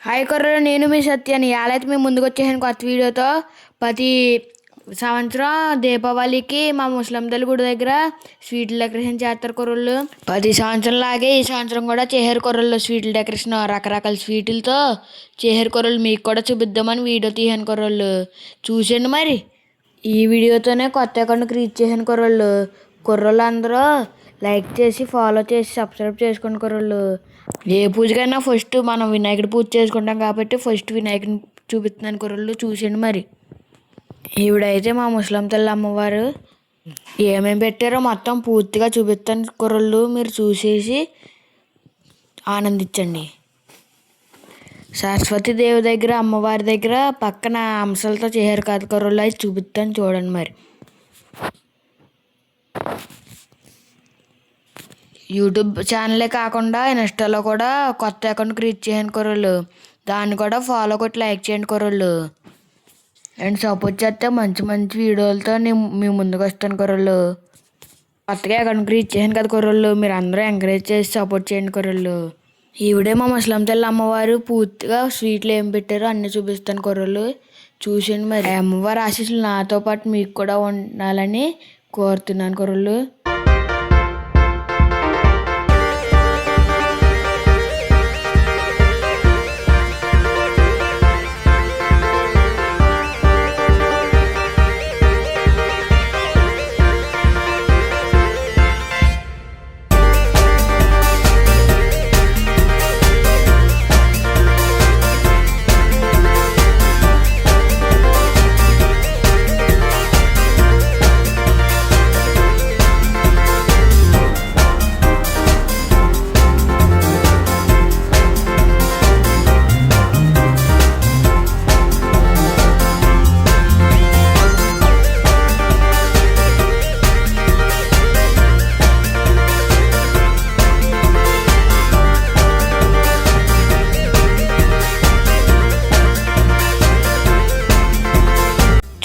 Hi కొర్రలు, నేను మీ సత్యాన్ని. ఇవాళైతే మేము ముందుకు వచ్చేసాను కొత్త వీడియోతో. ప్రతి సంవత్సరం దీపావళికి మా ముస్లిందల గుడి దగ్గర స్వీట్లు డెకరేషన్ చేస్తారు కొర్రలు. ప్రతి సంవత్సరం లాగే ఈ సంవత్సరం కూడా చేశారు కొర్రలు. స్వీట్ల డెకరేషన్ రకరకాల స్వీట్లతో చేశారు కొర్రలు. మీకు కూడా చూపిద్దామని వీడియో తీసాను కొర్రలు. చూసండి మరి. ఈ వీడియోతోనే కొత్త అకౌంట్ క్రియేట్ చేశాను కొర్రలు. కుర్రోళ్ళు అందరూ లైక్ చేసి ఫాలో చేసి సబ్స్క్రైబ్ చేసుకోండి కుర్రోళ్ళు. ఏ పూజకైనా ఫస్ట్ మనం వినాయకుడి పూజ చేసుకుంటాం కాబట్టి ఫస్ట్ వినాయకుడిని చూపిస్తున్నాను కుర్రోళ్ళు. చూసేయండి మరి. ఈవిడైతే మా ముస్లిం తల్లి అమ్మవారు. ఏమేమి పెట్టారో మొత్తం పూర్తిగా చూపిస్తాను కుర్రోళ్ళు. మీరు చూసేసి ఆనందించండి. సరస్వతి దేవి దగ్గర అమ్మవారి దగ్గర పక్కన అంశాలతో చేశారు కదా కుర్రోళ్ళు. అది చూపిస్తాను చూడండి మరి. యూట్యూబ్ ఛానలే కాకుండా ఇన్స్టాలో కూడా కొత్త అకౌంట్ క్రియేట్ చేయండి కుర్రోళ్ళు. దాన్ని కూడా ఫాలో కొట్టి లైక్ చేయండి కుర్రోళ్ళు. అండ్ సపోర్ట్ చేస్తే మంచి మంచి వీడియోలతో నేను మీ ముందుకు వస్తాను కుర్రోళ్ళు. కొత్తగా అకౌంట్ క్రియేట్ చేశాను కదా కుర్రోళ్ళు. మీరు అందరూ ఎంకరేజ్ చేసి సపోర్ట్ చేయండి కుర్రోళ్ళు. ఈవిడే మా ముస్లిం తల్లి అమ్మవారు. పూర్తిగా స్వీట్లు ఏం పెట్టారో అన్నీ చూపిస్తాను కుర్రోళ్ళు. చూసండి మరి. అమ్మవారి ఆశీస్సులు నాతో పాటు మీకు కూడా ఉండాలని కోరుతున్నాను కుర్రోళ్ళు.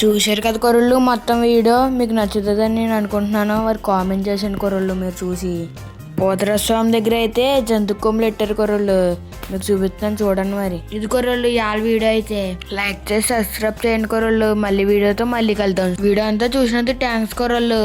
చూశారు కదా కుర్రోళ్ళు. మొత్తం వీడియో మీకు నచ్చుతుందని నేను అనుకుంటున్నాను. వారు కామెంట్ చేసాను కుర్రోళ్ళు మీరు చూసి. పోతరస్వామి దగ్గర అయితే జంతు కొమ్ములు పెట్టారు కుర్రోళ్ళు. మీకు చూపిస్తాను చూడండి మరి. ఇది కుర్రోళ్ళు ఇవాళ వీడియో అయితే. లైక్ చేసి సబ్స్క్రైబ్ చేయండి కుర్రోళ్ళు. మళ్ళీ వీడియోతో మళ్ళీ కలుద్దాం. వీడియో అంతా చూసినందుకు థ్యాంక్స్ కుర్రోళ్ళు.